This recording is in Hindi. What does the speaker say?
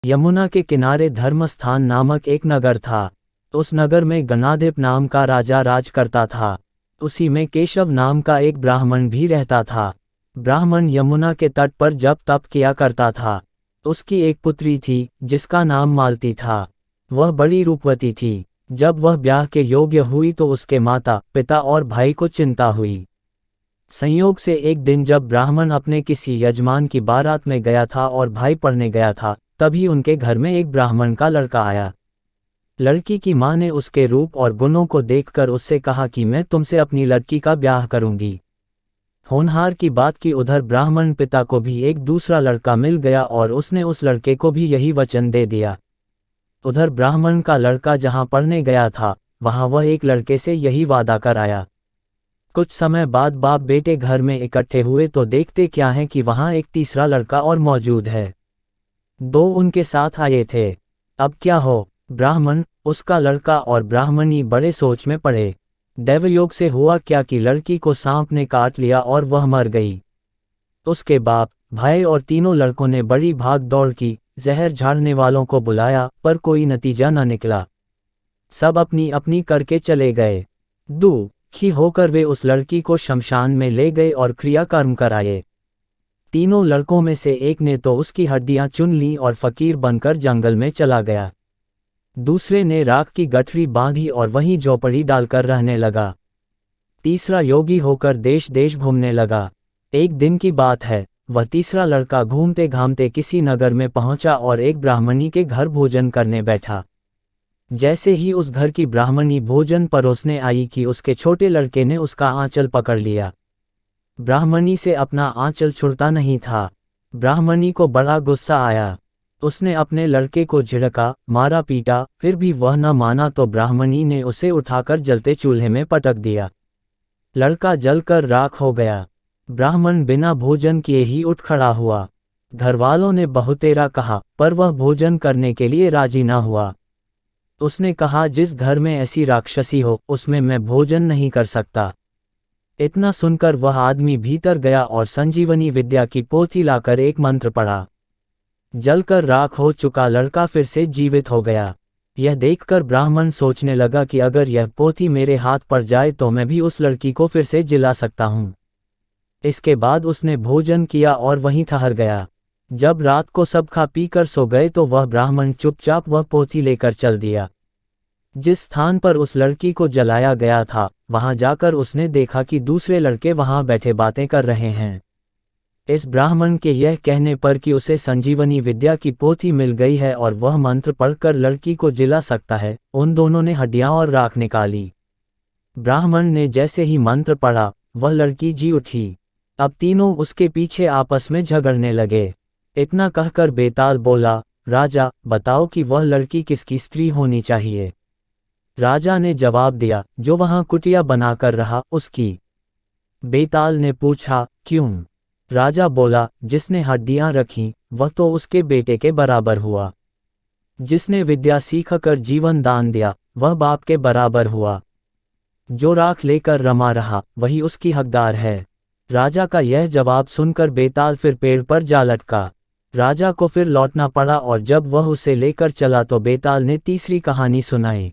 यमुना के किनारे धर्मस्थान नामक एक नगर था। उस नगर में गणाधिप नाम का राजा राज करता था। उसी में केशव नाम का एक ब्राह्मण भी रहता था। ब्राह्मण यमुना के तट पर जप तप किया करता था। उसकी एक पुत्री थी जिसका नाम मालती था। वह बड़ी रूपवती थी। जब वह ब्याह के योग्य हुई तो उसके माता पिता और भाई को चिंता हुई। संयोग से एक दिन जब ब्राह्मण अपने किसी यजमान की बारात में गया था और भाई पढ़ने गया था, तभी उनके घर में एक ब्राह्मण का लड़का आया। लड़की की मां ने उसके रूप और गुणों को देखकर उससे कहा कि मैं तुमसे अपनी लड़की का ब्याह करूंगी। होनहार की बात की उधर ब्राह्मण पिता को भी एक दूसरा लड़का मिल गया और उसने उस लड़के को भी यही वचन दे दिया। उधर ब्राह्मण का लड़का जहां पढ़ने गया था, वहां वह एक लड़के से यही वादा कर आया। कुछ समय बाद बाप बेटे घर में इकट्ठे हुए तो देखते क्या है कि वहां एक तीसरा लड़का और मौजूद है। दो उनके साथ आए थे। अब क्या हो? ब्राह्मण, उसका लड़का और ब्राह्मणी बड़े सोच में पड़े। दैवयोग से हुआ क्या कि लड़की को सांप ने काट लिया और वह मर गई। उसके बाप, भाई और तीनों लड़कों ने बड़ी भाग दौड़ की, जहर झाड़ने वालों को बुलाया, पर कोई नतीजा न निकला। सब अपनी अपनी करके चले गए। दुखी होकर वे उस लड़की को शमशान में ले गए और क्रियाकर्म कराए। तीनों लड़कों में से एक ने तो उसकी हड्डियां चुन ली और फकीर बनकर जंगल में चला गया। दूसरे ने राख की गठरी बांधी और वहीं झोपड़ी डालकर रहने लगा। तीसरा योगी होकर देश देश घूमने लगा। एक दिन की बात है, वह तीसरा लड़का घूमते घामते किसी नगर में पहुंचा और एक ब्राह्मणी के घर भोजन करने बैठा। जैसे ही उस घर की ब्राह्मणी भोजन परोसने आई कि उसके छोटे लड़के ने उसका आंचल पकड़ लिया। ब्राह्मणी से अपना आंचल छुड़ता नहीं था। ब्राह्मणी को बड़ा गुस्सा आया। उसने अपने लड़के को झिड़का, मारा पीटा, फिर भी वह न माना तो ब्राह्मणी ने उसे उठाकर जलते चूल्हे में पटक दिया। लड़का जलकर राख हो गया। ब्राह्मण बिना भोजन किए ही उठ खड़ा हुआ। घरवालों ने बहुतेरा कहा, पर वह भोजन करने के लिए राजी न हुआ। उसने कहा, जिस घर में ऐसी राक्षसी हो उसमें मैं भोजन नहीं कर सकता। इतना सुनकर वह आदमी भीतर गया और संजीवनी विद्या की पोथी लाकर एक मंत्र पढ़ा। जलकर राख हो चुका लड़का फिर से जीवित हो गया। यह देखकर ब्राह्मण सोचने लगा कि अगर यह पोथी मेरे हाथ पड़ जाए तो मैं भी उस लड़की को फिर से जिला सकता हूँ। इसके बाद उसने भोजन किया और वहीं ठहर गया। जब रात को सब खा पी कर सो गए तो वह ब्राह्मण चुपचाप वह पोथी लेकर चल दिया। जिस स्थान पर उस लड़की को जलाया गया था, वहां जाकर उसने देखा कि दूसरे लड़के वहां बैठे बातें कर रहे हैं। इस ब्राह्मण के यह कहने पर कि उसे संजीवनी विद्या की पोथी मिल गई है और वह मंत्र पढ़कर लड़की को जिला सकता है, उन दोनों ने हड्डियां और राख निकाली। ब्राह्मण ने जैसे ही मंत्र पढ़ा, वह लड़की जी उठी। अब तीनों उसके पीछे आपस में झगड़ने लगे। इतना कहकर बेताल बोला, राजा, बताओ कि वह लड़की किसकी स्त्री होनी चाहिए। राजा ने जवाब दिया, जो वहां कुटिया बनाकर रहा उसकी। बेताल ने पूछा, क्यों? राजा बोला, जिसने हड्डियां रखीं वह तो उसके बेटे के बराबर हुआ। जिसने विद्या सीखकर जीवन दान दिया वह बाप के बराबर हुआ। जो राख लेकर रमा रहा वही उसकी हकदार है। राजा का यह जवाब सुनकर बेताल फिर पेड़ पर जा लटका। राजा को फिर लौटना पड़ा और जब वह उसे लेकर चला तो बेताल ने तीसरी कहानी सुनाई।